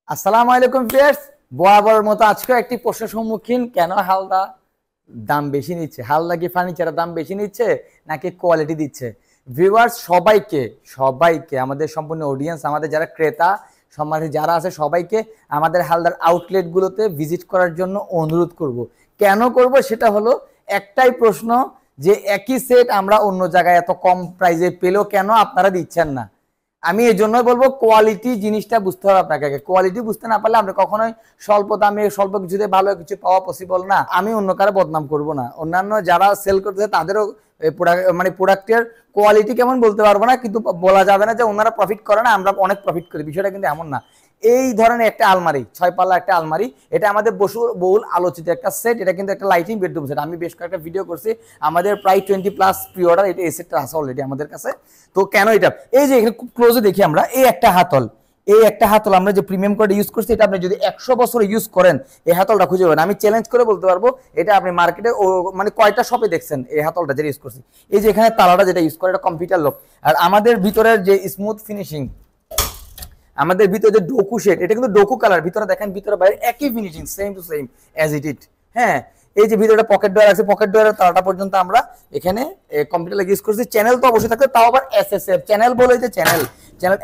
আসসালামু আলাইকুম ভিউয়ার্স, বরাবর মতো আজকে একটি প্রশ্নের সম্মুখীন, কেন হালদা দাম বেশি নিচ্ছে? হালদা কি ফার্নিচারের দাম বেশি নিচ্ছে নাকি কোয়ালিটি দিচ্ছে? ভিউয়ার্স সবাইকে সবাইকে আমাদের সম্পূর্ণ অডিয়েন্স, আমাদের যারা ক্রেতা সম্মানিত যারা আছে সবাইকে আমাদের হালদার আউটলেটগুলোতে ভিজিট করার জন্য অনুরোধ করব। কেন করব সেটা হলো একটাই প্রশ্ন, যে একই সেট আমরা অন্য জায়গায় এত কম প্রাইসে পেলেও কেন আপনারা দিচ্ছেন না? আমি এই জন্য বলবো কোয়ালিটি জিনিসটা বুঝতে হবে আপনাকে। আগে কোয়ালিটি বুঝতে না পারলে আপনি কখনোই স্বল্প দামে স্বল্প কিছুতে ভালো কিছু পাওয়া পসিবল না। আমি অন্য কারো বদনাম করব না, অন্যান্য যারা সেল করতেছে তাদেরও মানে প্রোডাক্টের কোয়ালিটি কেমন বলতে পারবো না, কিন্তু বলা যাবে না যে ওনারা প্রফিট করে না আমরা অনেক প্রফিট করি, বিষয়টা কিন্তু এমন না। এই ধরনের একটা আলমারি, 6 পাল্লা একটা আলমারি, এটা আমাদের বহুল আলোচিত একটা সেট। এটা কিন্তু একটা লাইটিং বেডরুম সেট। আমি বেশ কয়েকটা ভিডিও করছি, আমাদের প্রায় 20+ প্রি অর্ডার এটা এই সেটটা আছে অলরেডি আমাদের কাছে। তো কেন এটা, এই যে এখানে খুব ক্লোজে দেখি আমরা, এই একটা হাতল আমরা যে প্রিমিয়াম কোয়ালিটি ইউজ করছি, এটা আপনি যদি 100 বছর ইউজ করেন এই হাতলটা খুঁজে পাবেন। আমি চ্যালেঞ্জ করে বলতে পারবো এটা আপনি মার্কেটে মানে কয়টা শপে দেখছেন এই হাতলটা যেটা ইউজ করছি। এই যে এখানে তালাটা যেটা ইউজ করে এটা কম্পিউটার লক, আর আমাদের ভিতরের যে স্মুথ ফিনিশিং, আমাদের ভিতরে যে ডোকু শেড, এটা কিন্তু ডোকু কালার, ভিতরে দেখেন ভিতরে বাইরে একই finishing, same to same as it. হ্যাঁ, এই যে ভিতরে পকেট ডয়ার আছে, পকেট ডয়ারের তালাটা পর্যন্ত আমরা এখানে কম্পিউটার লাগে ইউজ করছি। চ্যানেল তো অবশ্যই থাকবে, তাও আবার এসএসএফ চ্যানেল বলে, যে চ্যানেল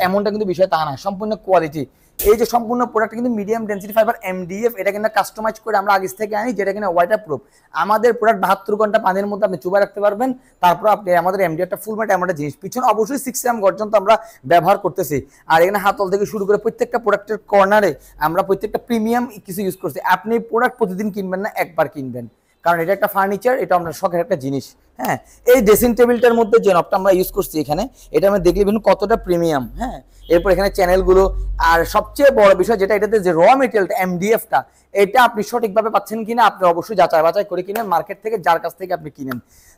এমনটা কিন্তু বিষয় তা না, সম্পূর্ণ কোয়ালিটি। এই যে সম্পূর্ণ প্রোডাক্ট কিন্তু মিডিয়াম ডেনসিটি ফাইবার এমডিএফ, এটা কিন্তু কাস্টমাইজ করে আমরা আগে থেকে আনি, যেটা কিনা ওয়াটার প্রুফ। আমাদের প্রোডাক্ট 72 ঘন্টা পানির মধ্যে আপনি চুবা রাখতে পারবেন। তারপর আপনি আমাদের এমডিএফটা ফুল ম্যাট এমন একটা জিনিস, পিছনে অবশ্যই 6 পর্যন্ত আমরা ব্যবহার করতেছি। আর এখানে হাতল থেকে শুরু করে প্রত্যেকটা প্রোডাক্টের কর্নারে আমরা প্রত্যেকটা প্রিমিয়াম কিছু ইউজ করছি। আপনি প্রোডাক্ট প্রতিদিন কিনবেন না, একবার কিনবেন, কারণ এটা একটা ফার্নিচার, এটা আপনার শখের একটা জিনিস। হ্যাঁ, এই ড্রেসিং টেবিলটার মধ্যে যে নবটা আমরা ইউজ করছি এখানে, এটা আমরা দেখলে বিভিন্ন কতটা প্রিমিয়াম। হ্যাঁ, এরপর এখানে চ্যানেলগুলো, আর সবচেয়ে বড় বিষয় যেটা, এটাতে যে র মেটেরিয়ালটা এমডিএফটা, এটা আপনি সঠিকভাবে পাচ্ছেন কিনা আপনি অবশ্যই যাচাই বাছাই করে কিনেন মার্কেট থেকে, যার কাছ থেকে আপনি কিনেন।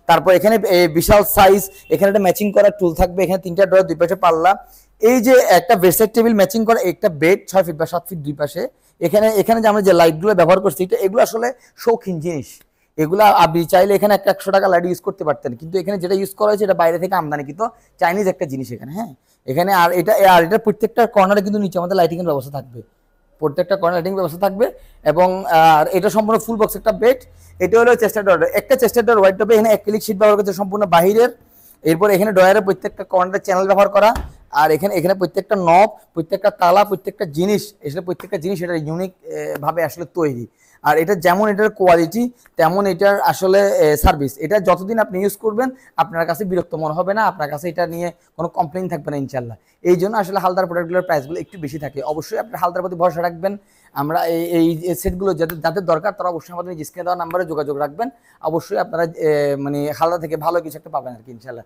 তারপর এখানে বিশাল সাইজ, এখানে একটা ম্যাচিং করা টুল থাকবে, এখানে 3টা ড্রয়ার, 2 পাশে পাল্লা। এই যে একটা বেডসাইড টেবিল ম্যাচিং করা, একটা বেড 6 ফিট বা 7 ফিট 2 পাশে। এখানে যে আমরা যে লাইটগুলো ব্যবহার করছি, এগুলো আসলে শৌখিন জিনিস। এগুলা আপনি চাইলে এখানে একটা 100 টাকা লাইট ইউজ করতে পারতেন, কিন্তু এখানে যেটা ইউজ করা হয়েছে এটা বাইরে থেকে আমদানি কিন্তু চাইনিজ একটা জিনিস এখানে। হ্যাঁ, এখানে আর এটা প্রত্যেকটা কর্নারে কিন্তু নিচে আমাদের লাইটিং এর ব্যবস্থা থাকবে, প্রত্যেকটা কর্নার লাইটিং ব্যবস্থা থাকবে। এবং আর এটা সম্পূর্ণ ফুল বক্স একটা বেড। এটা হলো চেস্টার ডয়ার, একটা চেস্টার ডয়ার হোয়াইট টপে, এখানে অ্যাক্রিলিক শীট ব্যবহার করছে সম্পূর্ণ বাহিরের। এরপর এখানে ডয়ারের প্রত্যেকটা কর্নারে চ্যানেল ব্যবহার করা, আর এখানে প্রত্যেকটা নব, প্রত্যেকটা তালা, প্রত্যেকটা জিনিস, আসলে প্রত্যেকটা জিনিস এটা ইউনিক ভাবে আসলে তৈরি। আর এটা যেমন এটার কোয়ালিটি তেমন এটার আসলে সার্ভিস, এটা যতদিন আপনি ইউজ করবেন আপনার কাছে বিরক্ত মনে হবে না, আপনার কাছে এটা নিয়ে কোনো কমপ্লেইন থাকবে না ইনশাল্লাহ। এই জন্য আসলে হালদার প্রোডাক্টগুলোর প্রাইসগুলো একটু বেশি থাকে। অবশ্যই আপনি হালদার প্রতি ভরসা রাখবেন। আমরা এই সেটগুলো যাদের দরকার তারা অবশ্যই আমাদের স্ক্রিনে দেওয়া নাম্বারে যোগাযোগ রাখবেন। অবশ্যই আপনারা মানে হালদা থেকে ভালো কিছু একটা পাবেন আর কি ইনশাল্লাহ।